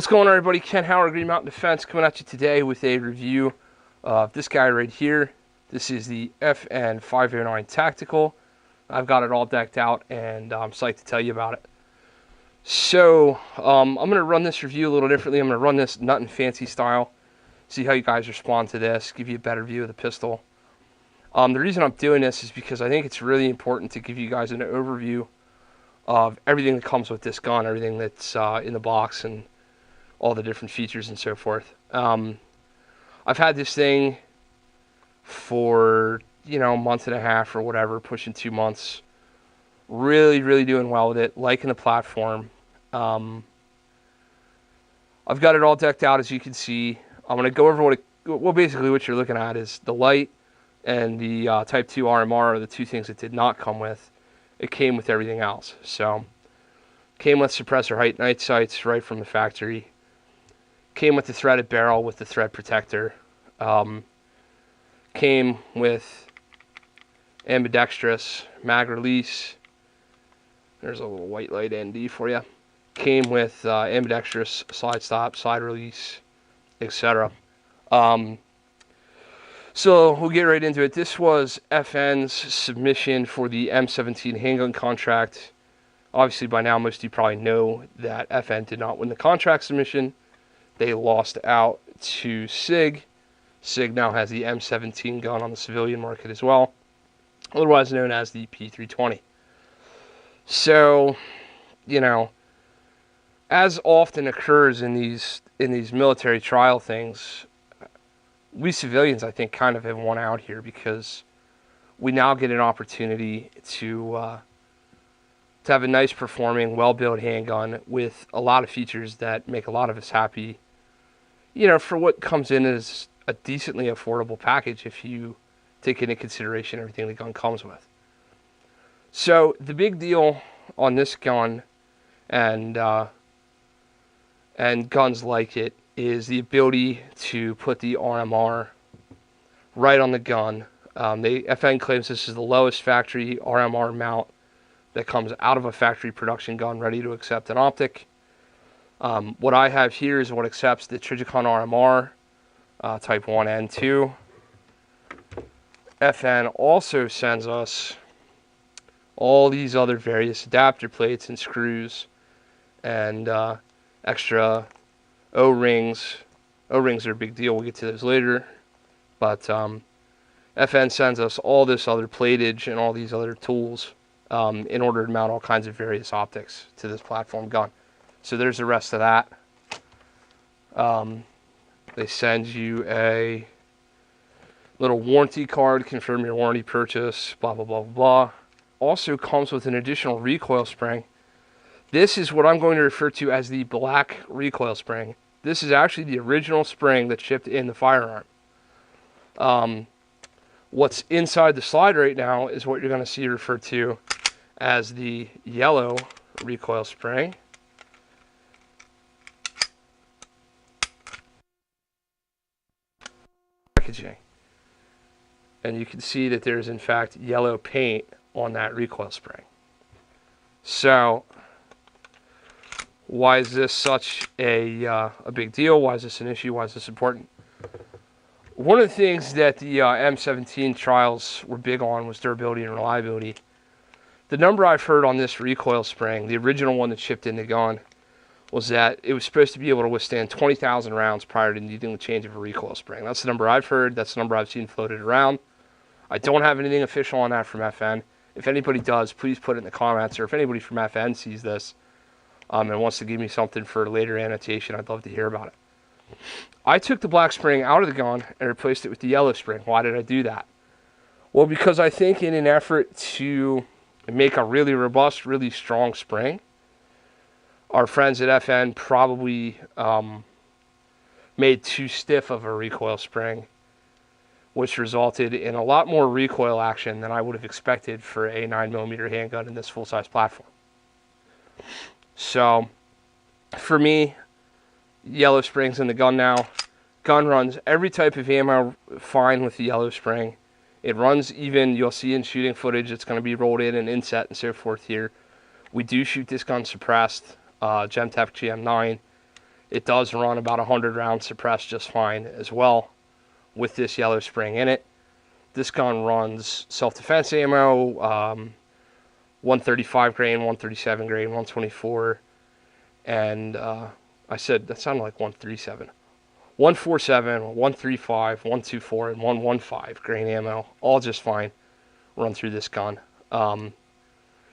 What's going on, everybody? Ken Howard, Green Mountain Defense, coming at you today with a review of this guy right here. This is the FN509 Tactical. I've got it all decked out, and I'm psyched to tell you about it. So, I'm going to run this review a little differently. I'm going to run this nothing fancy style, see how you guys respond to this, give you a better view of the pistol. The reason I'm doing this is because I think it's really important to give you guys an overview of everything that comes with this gun, everything that's in the box, and all the different features and so forth. I've had this thing for, a month and a half or whatever, pushing 2 months. Really doing well with it, liking the platform. I've got it all decked out, as you can see. I'm going to go over basically what you're looking at is the light and the Type 2 RMR are the two things it did not come with. It came with everything else. So, came with suppressor height night sights right from the factory. Came with the threaded barrel with the thread protector. Came with ambidextrous mag release. There's a little white light ND for you. Came with ambidextrous slide stop, side release, etc. So we'll get right into it. This was FN's submission for the M17 handgun contract. Obviously, by now, most of you probably know that FN did not win the contract submission. They lost out to SIG. SIG now has the M17 gun on the civilian market as well, otherwise known as the P320. So, as often occurs in these military trial things, we civilians, I think, kind of have won out here because we now get an opportunity to have a nice performing, well-built handgun with a lot of features that make a lot of us happy. For what comes in as a decently affordable package if you take into consideration everything the gun comes with. So the big deal on this gun and guns like it is the ability to put the RMR right on the gun. FN claims this is the lowest factory RMR mount that comes out of a factory production gun ready to accept an optic. What I have here is what accepts the Trijicon RMR, Type 1 and 2. FN also sends us all these other various adapter plates and screws and extra O-rings. O-rings are a big deal. We'll get to those later. But FN sends us all this other platage and all these other tools in order to mount all kinds of various optics to this platform gun. So there's the rest of that. They send you a little warranty card, confirm your warranty purchase, blah, blah, blah, blah. Also comes with an additional recoil spring. This is what I'm going to refer to as the black recoil spring. This is actually the original spring that shipped in the firearm. What's inside the slide right now is what you're going to see referred to as the yellow recoil spring. Packaging. And you can see that there's in fact yellow paint on that recoil spring. So why is this such a big deal? Why is this an issue? Why is this important? One of the things that the M17 trials were big on was durability and reliability. The number I've heard on this recoil spring, the original one that shipped in the gun, was that it was supposed to be able to withstand 20,000 rounds prior to needing the change of a recoil spring. That's the number I've heard. That's the number I've seen floated around. I don't have anything official on that from FN. If anybody does, please put it in the comments, or if anybody from FN sees this and wants to give me something for later annotation, I'd love to hear about it. I took the black spring out of the gun and replaced it with the yellow spring. Why did I do that? Well, because I think in an effort to make a really robust, really strong spring, our friends at FN probably made too stiff of a recoil spring, which resulted in a lot more recoil action than I would have expected for a 9mm handgun in this full-size platform. So, for me, yellow spring's in the gun now. Gun runs every type of ammo fine with the yellow spring. It runs even, you'll see in shooting footage, it's going to be rolled in and inset and so forth here. We do shoot this gun suppressed, Gemtech GM9. It does run about 100 rounds suppressed just fine as well with this yellow spring in it. This gun runs self-defense ammo, 135 grain, 137 grain, 124, and I said that sounded like 137. 147, 135, 124, and 115 grain ammo, all just fine, run through this gun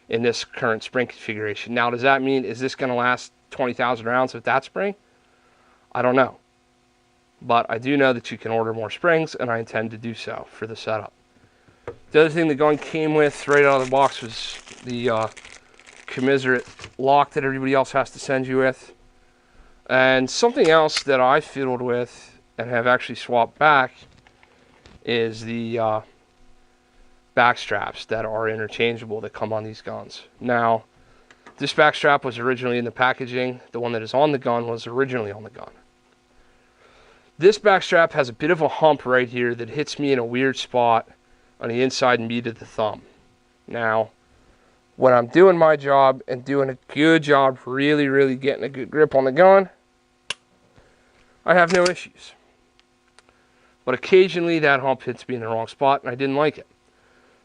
in this current spring configuration. Now, does that mean, is this going to last 20,000 rounds with that spring? I don't know. But I do know that you can order more springs, and I intend to do so for the setup. The other thing the gun came with right out of the box was the commiserate lock that everybody else has to send you with. And something else that I fiddled with and have actually swapped back is the backstraps that are interchangeable that come on these guns. Now, this backstrap was originally in the packaging. The one that is on the gun was originally on the gun. This backstrap has a bit of a hump right here that hits me in a weird spot on the inside meat of the thumb. Now, when I'm doing my job and doing a good job really getting a good grip on the gun, I have no issues. But occasionally that hump hits me in the wrong spot and I didn't like it.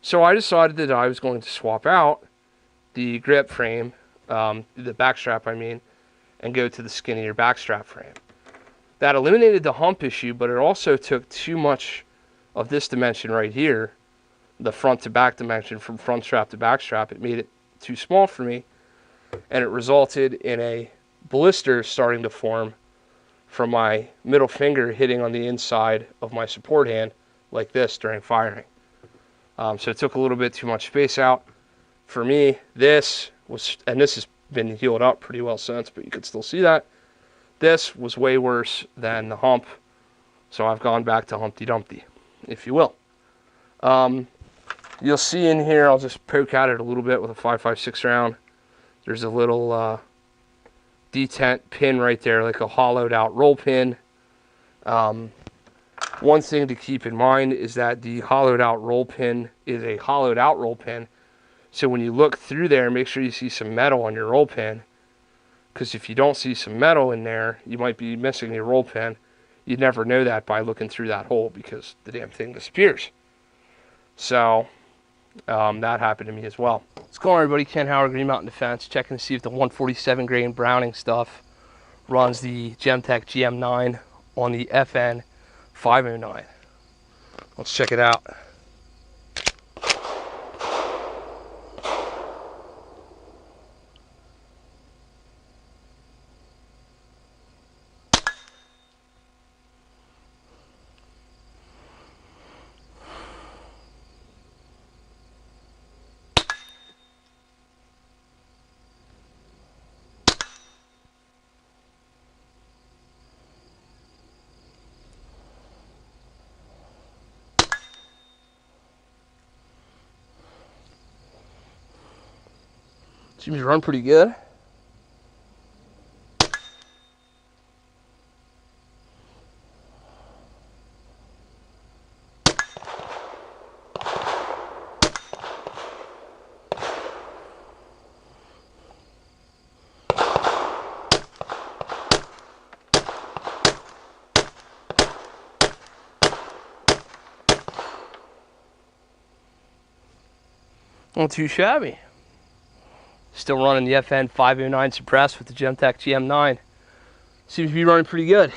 So I decided that I was going to swap out the grip frame, the backstrap I mean, and go to the skinnier backstrap frame. That eliminated the hump issue, but it also took too much of this dimension right here, the front to back dimension from front strap to back strap. It made it too small for me, and it resulted in a blister starting to form from my middle finger hitting on the inside of my support hand like this during firing. So it took a little bit too much space out. For me, this was, and this has been healed up pretty well since, but you can still see that. This was way worse than the hump, so I've gone back to Humpty Dumpty, if you will. You'll see in here, I'll just poke at it a little bit with a 5.56 round. There's a little detent pin right there, like a hollowed out roll pin. One thing to keep in mind is that the hollowed out roll pin is a hollowed out roll pin. So when you look through there, make sure you see some metal on your roll pin. Because if you don't see some metal in there, you might be missing your roll pin. You'd never know that by looking through that hole because the damn thing disappears. So that happened to me as well. What's going on, everybody? Ken Howard, Green Mountain Defense, checking to see if the 147 grain Browning stuff runs the Gemtech GM9 on the FN 509. Let's check it out. Seems to run pretty good. Not too shabby. Still running the FN 509 suppressed with the Gemtech GM9. Seems to be running pretty good.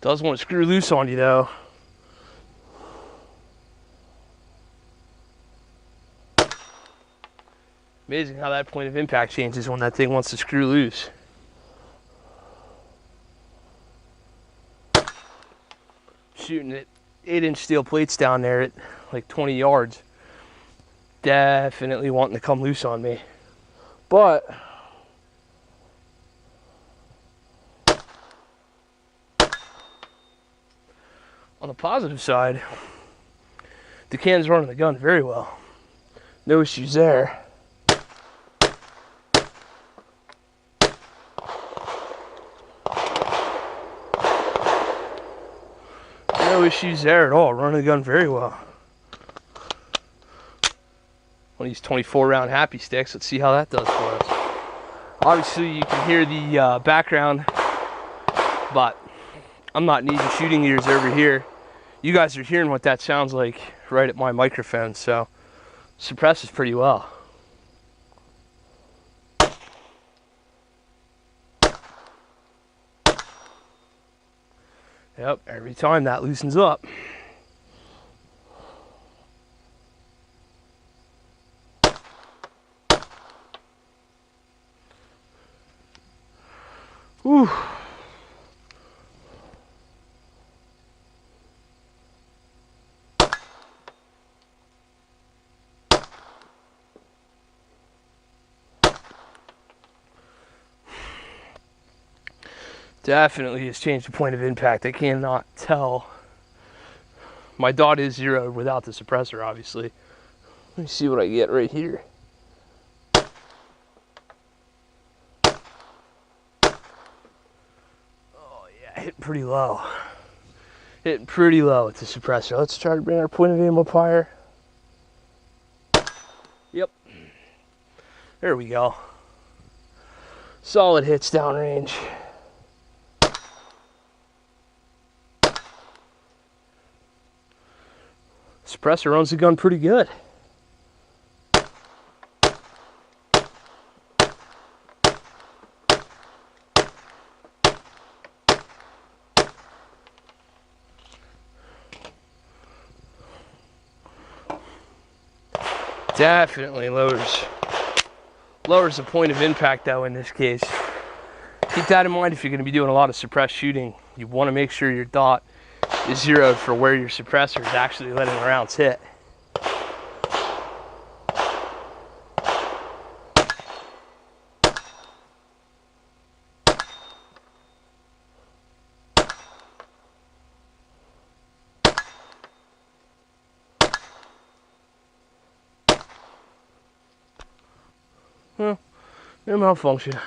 Does want to screw loose on you though. Amazing how that point of impact changes when that thing wants to screw loose. Shooting at 8-inch steel plates down there at like 20 yards. Definitely wanting to come loose on me. But On the positive side, the can's running the gun very well. No issues there. No issues there at all. Running the gun very well. One of these 24 round happy sticks. Let's see how that does for us. Obviously you can hear the background, but I'm not needing shooting ears over here. You guys are hearing what that sounds like right at my microphone, so suppresses pretty well. Yep, every time that loosens up. Whew. Definitely has changed the point of impact. I cannot tell. My dot is zeroed without the suppressor, obviously. Let me see what I get right here. Oh yeah, hitting pretty low. Hitting pretty low with the suppressor. Let's try to bring our point of aim up higher. Yep. There we go. Solid hits downrange. Suppressor runs the gun pretty good. Definitely lowers the point of impact though in this case. Keep that in mind if you're going to be doing a lot of suppressed shooting. You want to make sure your dot is zeroed for where your suppressor is actually letting the rounds hit. Well, no malfunction.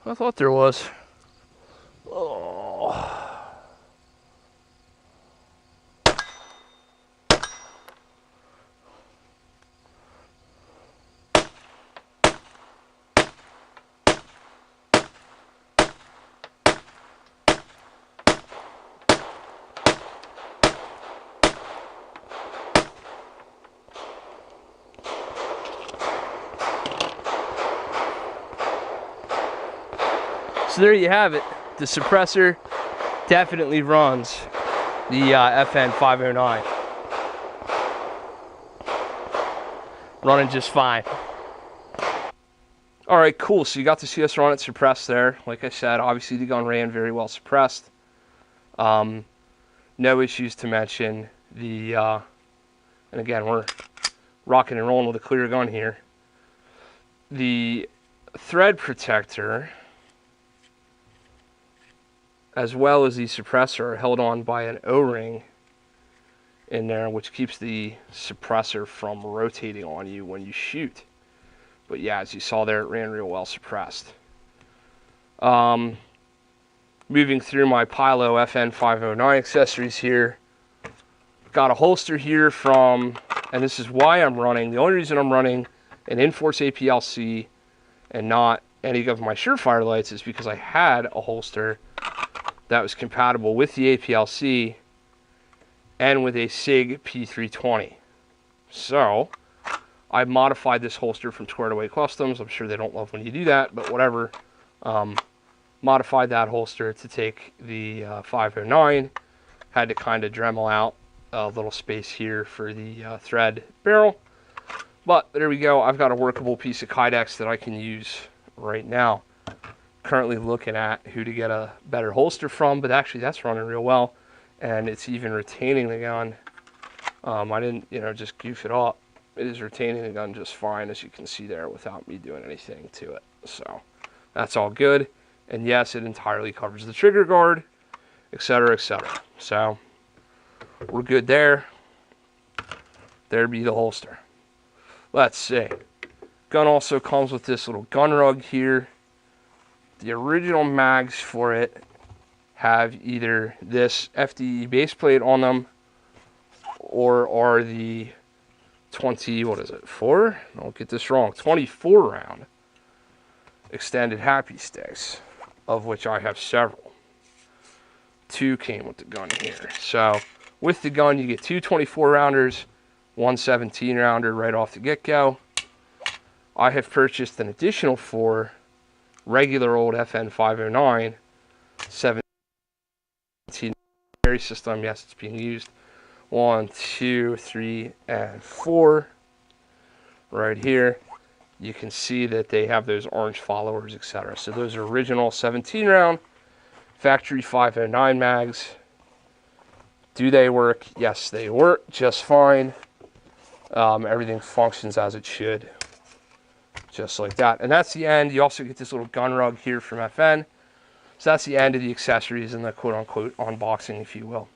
I thought there was. Oh. So there you have it. The suppressor definitely runs the FN 509. Running just fine. Alright, cool. So you got to see us run it suppressed there. Like I said, obviously the gun ran very well suppressed. No issues to mention. And again, we're rocking and rolling with a clear gun here. The thread protector, as well as the suppressor, are held on by an O-ring in there, which keeps the suppressor from rotating on you when you shoot. But yeah, as you saw there, it ran real well suppressed. Moving through my Pilo FN 509 accessories here. Got a holster here from, and this is why I'm running, the only reason I'm running an Inforce APLC and not any of my Surefire lights is because I had a holster that was compatible with the APLC and with a SIG P320. So I modified this holster from Squared Away Customs. I'm sure they don't love when you do that, but whatever. Modified that holster to take the 509. Had to kind of Dremel out a little space here for the thread barrel. But there we go. I've got a workable piece of Kydex that I can use right now. Currently looking at who to get a better holster from, but actually that's running real well, and it's even retaining the gun. I didn't, just goof it up. It is retaining the gun just fine, as you can see there, without me doing anything to it. So that's all good. And yes, it entirely covers the trigger guard, etc., etc. So we're good there. There be the holster. Let's see. Gun also comes with this little gun rug here. The original mags for it have either this FDE base plate on them or are the 4? Don't get this wrong. 24 round extended happy sticks, of which I have several. 2 came with the gun here. So with the gun, you get 2 24 rounders, 1 17 rounder right off the get-go. I have purchased an additional 4 regular old FN 509 17 carry system. Yes, it's being used. 1, 2, 3, and 4 right here. You can see that they have those orange followers, etc. So those are original 17 round factory 509 mags. Do they work? Yes, they work just fine. Everything functions as it should, just like that. And that's the end. You also get this little gun rug here from FN. So that's the end of the accessories and the quote-unquote unboxing, if you will.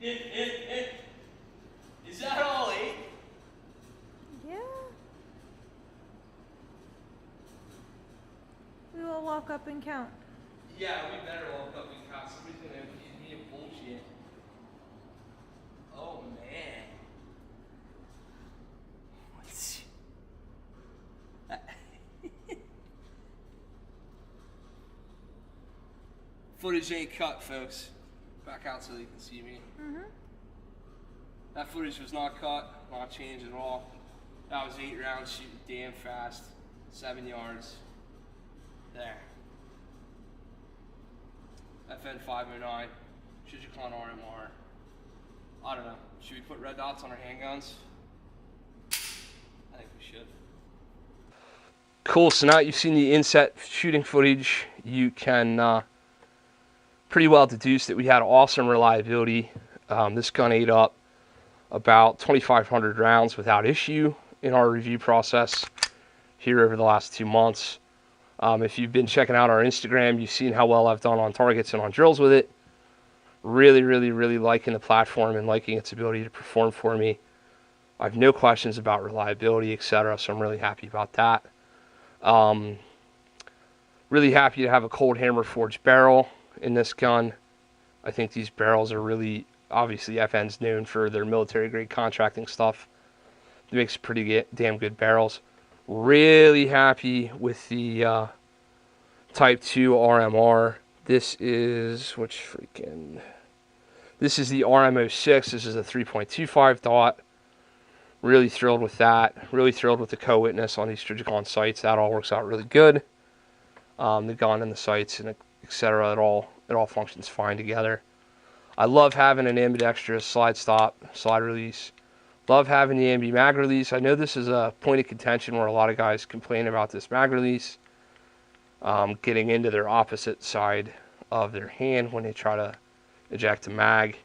Is that all 8? Yeah. We will walk up and count. Yeah, we better walk up and count. Somebody's gonna accuse me of bullshit. Oh man. Footage ain't cut, folks. Back out so they can see me. That footage was not cut, not changed at all. That was 8 rounds shooting damn fast. 7 yards. There. FN 509. Shijikon RMR. I don't know. Should we put red dots on our handguns? I think we should. Cool, so now you've seen the inset shooting footage, you can pretty well deduce that we had awesome reliability. This gun ate up about 2,500 rounds without issue in our review process here over the last 2 months. If you've been checking out our Instagram, you've seen how well I've done on targets and on drills with it. Really, really, really liking the platform and liking its ability to perform for me. I have no questions about reliability, etc., so I'm really happy about that. Really happy to have a cold hammer forged barrel in this gun. I think these barrels are really, obviously FN's known for their military grade contracting stuff. It makes pretty damn good barrels. Really happy with the Type 2 RMR. This is, this is the RM06. This is a 3.25 dot. Really thrilled with that. Really thrilled with the co-witness on these Trigicon sights. That all works out really good. The gun and the sights and etc. It all functions fine together. I love having an ambidextrous slide stop, slide release. Love having the ambi mag release. I know this is a point of contention where a lot of guys complain about this mag release getting into their opposite side of their hand when they try to eject a mag.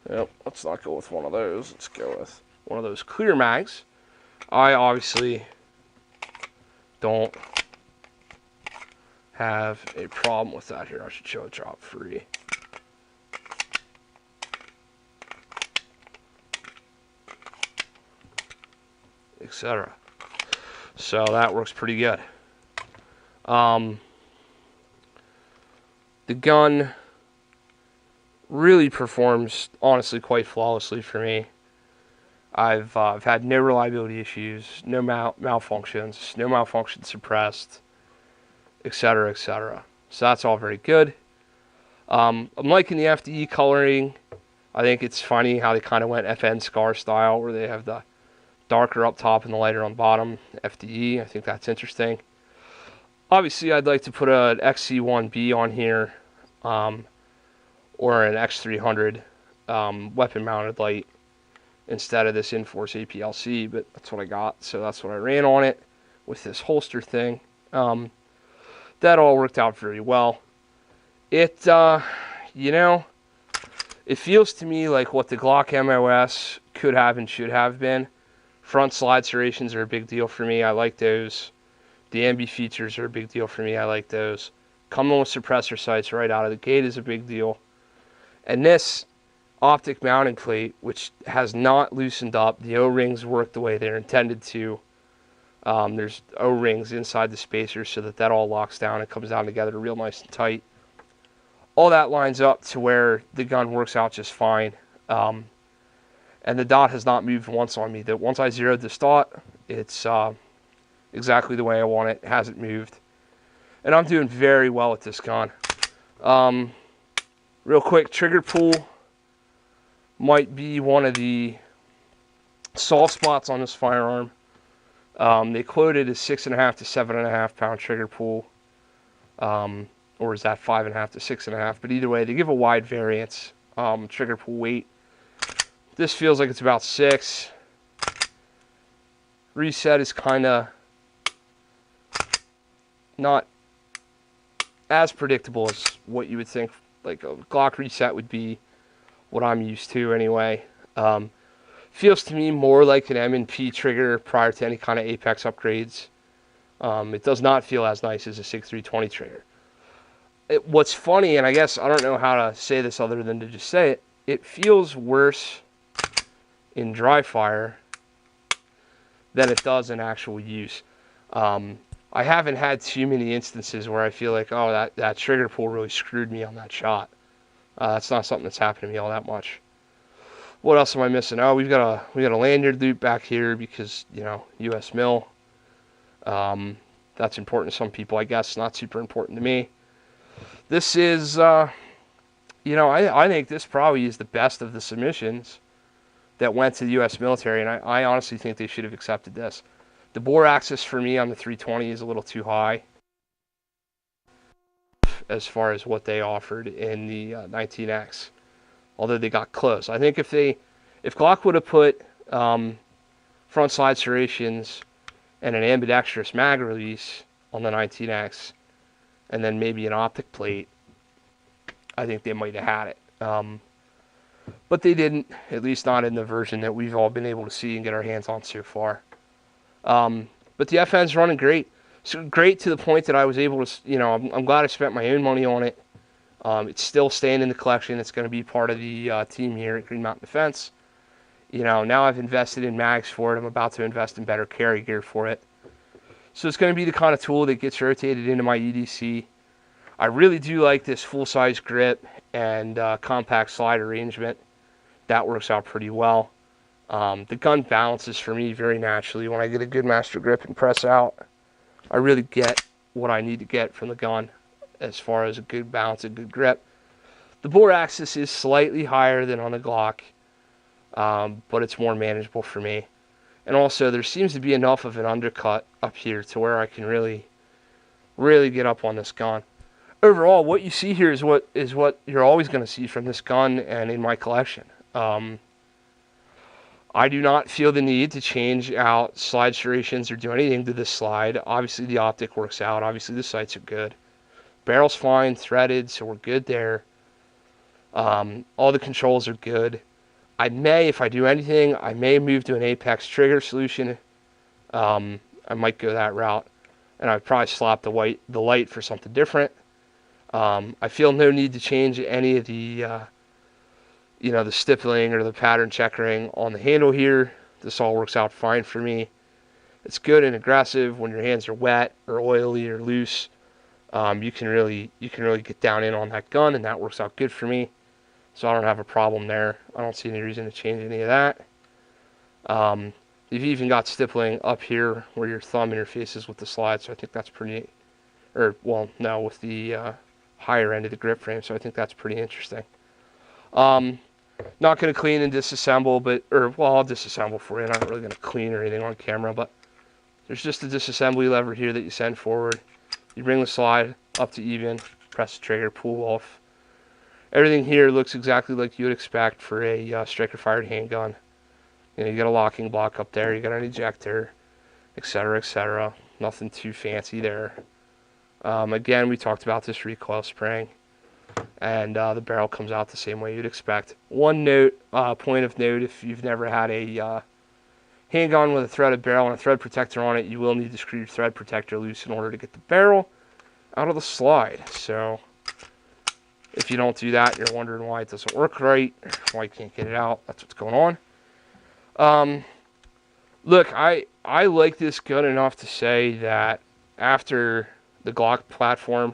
Let's not go with one of those. Let's go with one of those clear mags. I obviously don't have a problem with that here. I should show a drop free. Etc. So that works pretty good. The gun really performs honestly quite flawlessly for me. I've had no reliability issues, no malfunctions, no malfunction suppressed, etc., etc. So that's all very good. I'm liking the FDE coloring. I think it's funny how they kind of went FN Scar style, where they have the darker up top and the lighter on bottom. FDE, I think that's interesting. Obviously, I'd like to put an XC1B on here, or an X300 weapon-mounted light instead of this Inforce APLC, but that's what I got, so that's what I ran on it with this holster thing. That all worked out very well. It, it feels to me like what the Glock MOS could have and should have been. Front slide serrations are a big deal for me. I like those. The ambi features are a big deal for me. I like those. Coming with suppressor sights right out of the gate is a big deal. And this optic mounting plate, which has not loosened up, the O-rings work the way they're intended to. There's O-rings inside the spacers so that all locks down and comes down together real nice and tight. All that lines up to where the gun works out just fine. And the dot has not moved once on me. That once I zeroed this dot, it's exactly the way I want it. It hasn't moved. And I'm doing very well with this gun. Real quick, trigger pull might be one of the soft spots on this firearm. They quoted as 6.5 to 7.5 pound trigger pull. Or is that 5.5 to 6.5? But either way, they give a wide variance. Trigger pull weight. This feels like it's about 6. Reset is kind of not as predictable as what you would think like a Glock reset would be, what I'm used to anyway. Feels to me more like an M&P trigger prior to any kind of Apex upgrades. It does not feel as nice as a SIG 320 trigger. What's funny, and I guess I don't know how to say this other than to just say it, it feels worse in dry fire than it does in actual use. I haven't had too many instances where I feel like, oh, that trigger pull really screwed me on that shot. That's not something that's happened to me all that much. What else am I missing? Oh, we got a lanyard loop back here because, you know, U.S. mill. That's important to some people, I guess. Not super important to me. This is, you know, I think this probably is the best of the submissions that went to the U.S. military, and I honestly think they should have accepted this. The bore axis for me on the 320 is a little too high as far as what they offered in the 19X, although they got close. I think if Glock would have put front slide serrations and an ambidextrous mag release on the 19X, and then maybe an optic plate, I think they might have had it. But they didn't, at least not in the version that we've all been able to see and get our hands on so far. But the FN's running great. So great to the point that I was able to, you know, I'm glad I spent my own money on it. It's still staying in the collection. It's going to be part of the team here at Green Mountain Defense. You know, now I've invested in mags for it. I'm about to invest in better carry gear for it. So it's going to be the kind of tool that gets rotated into my EDC. I really do like this full-size grip and compact slide arrangement. That works out pretty well. The gun balances for me very naturally. When I get a good master grip and press out, I really get what I need to get from the gun as far as a good balance and good grip. The bore axis is slightly higher than on the Glock, but it's more manageable for me. And also, there seems to be enough of an undercut up here to where I can really get up on this gun. Overall, what you see here is what you're always going to see from this gun and in my collection. I do not feel the need to change out slide serrations or do anything to this slide. Obviously, the optic works out. Obviously, the sights are good. Barrel's fine, threaded, so we're good there. All the controls are good. I may, if I do anything, I may move to an Apex trigger solution. I might go that route. And I'd probably slap the light for something different. I feel no need to change any of the the stippling or the pattern checkering on the handle here. This all works out fine for me. It's good and aggressive when your hands are wet or oily or loose. You can really get down in on that gun, and that works out good for me. So I don't have a problem there. I don't see any reason to change any of that. You've even got stippling up here where your thumb interfaces with the slide, so I think that's pretty, with the higher end of the grip frame, so I think that's pretty interesting. Not going to clean and disassemble, I'll disassemble for you. I'm not really going to clean or anything on camera, but there's just a disassembly lever here that you send forward. You bring the slide up to even, press the trigger, pull off. Everything here looks exactly like you would expect for a striker-fired handgun. You know, you got a locking block up there, you got an ejector, etc., etc. Nothing too fancy there. Again, we talked about this recoil spring, and the barrel comes out the same way you'd expect. One point of note, if you've never had a handgun with a threaded barrel and a thread protector on it, you will need to screw your thread protector loose in order to get the barrel out of the slide. So if you don't do that, you're wondering why it doesn't work right, why you can't get it out, that's what's going on. Look, I like this gun enough to say that after the Glock platform,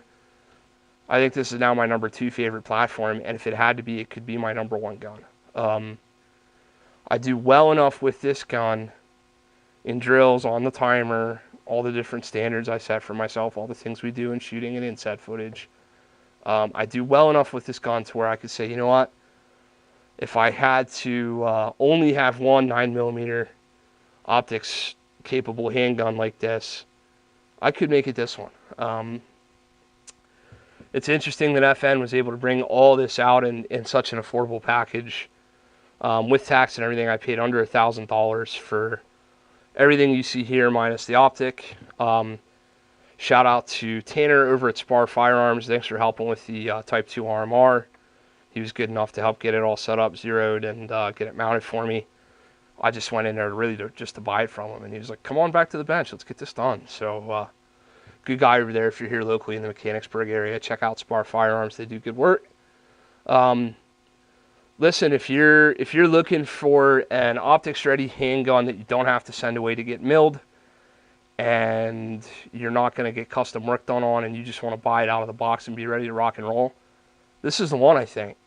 I think this is now my number 2 favorite platform, and if it had to be, it could be my number 1 gun. I do well enough with this gun in drills, on the timer, all the different standards I set for myself, all the things we do in shooting and inset footage. I do well enough with this gun to where I could say, you know what, if I had to only have one 9mm optics capable handgun like this, I could make it this one. It's interesting that FN was able to bring all this out in such an affordable package. With tax and everything, I paid under $1,000 for everything you see here minus the optic. Shout out to Tanner over at Spar Firearms. Thanks for helping with the Type 2 RMR. He was good enough to help get it all set up, zeroed, and get it mounted for me. I just went in there just to buy it from him, and he was like, come on back to the bench, let's get this done. So, good guy over there. If you're here locally in the Mechanicsburg area, check out Spar Firearms. They do good work. listen, if you're looking for an optics ready handgun that you don't have to send away to get milled, and you're not going to get custom work done on, and you just want to buy it out of the box and be ready to rock and roll, this is the one, I think.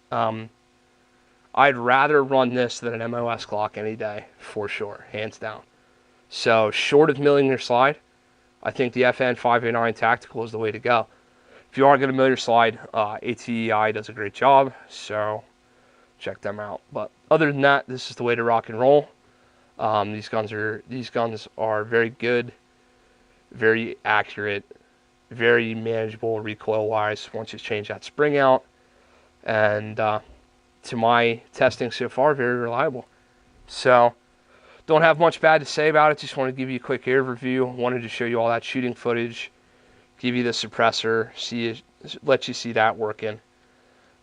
I'd rather run this than an MOS Glock any day, for sure, hands down. So short of milling your slide, I think the FN509 Tactical is the way to go. If you are going to mill your slide, ATEI does a great job, so check them out. But other than that, this is the way to rock and roll. These guns are very good, very accurate, very manageable recoil-wise once you change that spring out. And to my testing so far, very reliable. So don't have much bad to say about it. Just want to give you a quick overview. Wanted to show you all that shooting footage, give you the suppressor, let you see that working,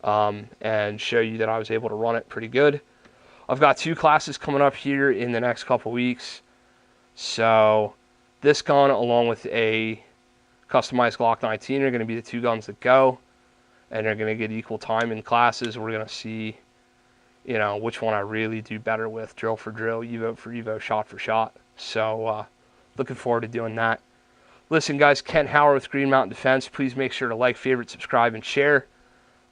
and show you that I was able to run it pretty good. I've got 2 classes coming up here in the next couple weeks. So this gun, along with a customized Glock 19, are going to be the 2 guns that go, and they're going to get equal time in classes. We're going to see, which one I really do better with, drill for drill, evo for evo, shot for shot. So looking forward to doing that. Listen, guys, Kent Howard with Green Mountain Defense. Please make sure to like, favorite, subscribe, and share.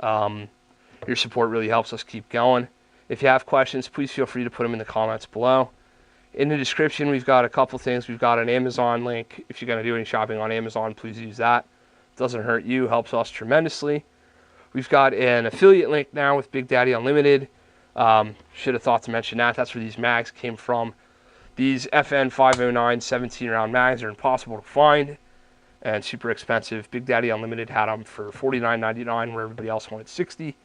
Your support really helps us keep going. If you have questions, please feel free to put them in the comments below. In the description, we've got a couple things. We've got an Amazon link. If you're going to do any shopping on Amazon, please use that. It doesn't hurt you, helps us tremendously. We've got an affiliate link now with Big Daddy Unlimited. Should have thought to mention that. That's where these mags came from. These FN509 17 round mags are impossible to find and super expensive. Big Daddy Unlimited had them for $49.99 where everybody else wanted $60,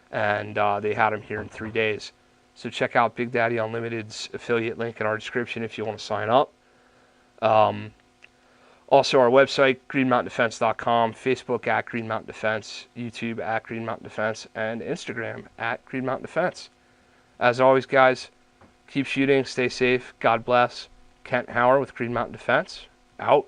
and they had them here in 3 days. So check out Big Daddy Unlimited's affiliate link in our description if you want to sign up. Also our website, greenmountaindefense.com, Facebook at Green Mountain Defense, YouTube at Green Mountain Defense, and Instagram at Green Mountain Defense. As always, guys, keep shooting, stay safe, God bless. Kent Howard with Green Mountain Defense, out.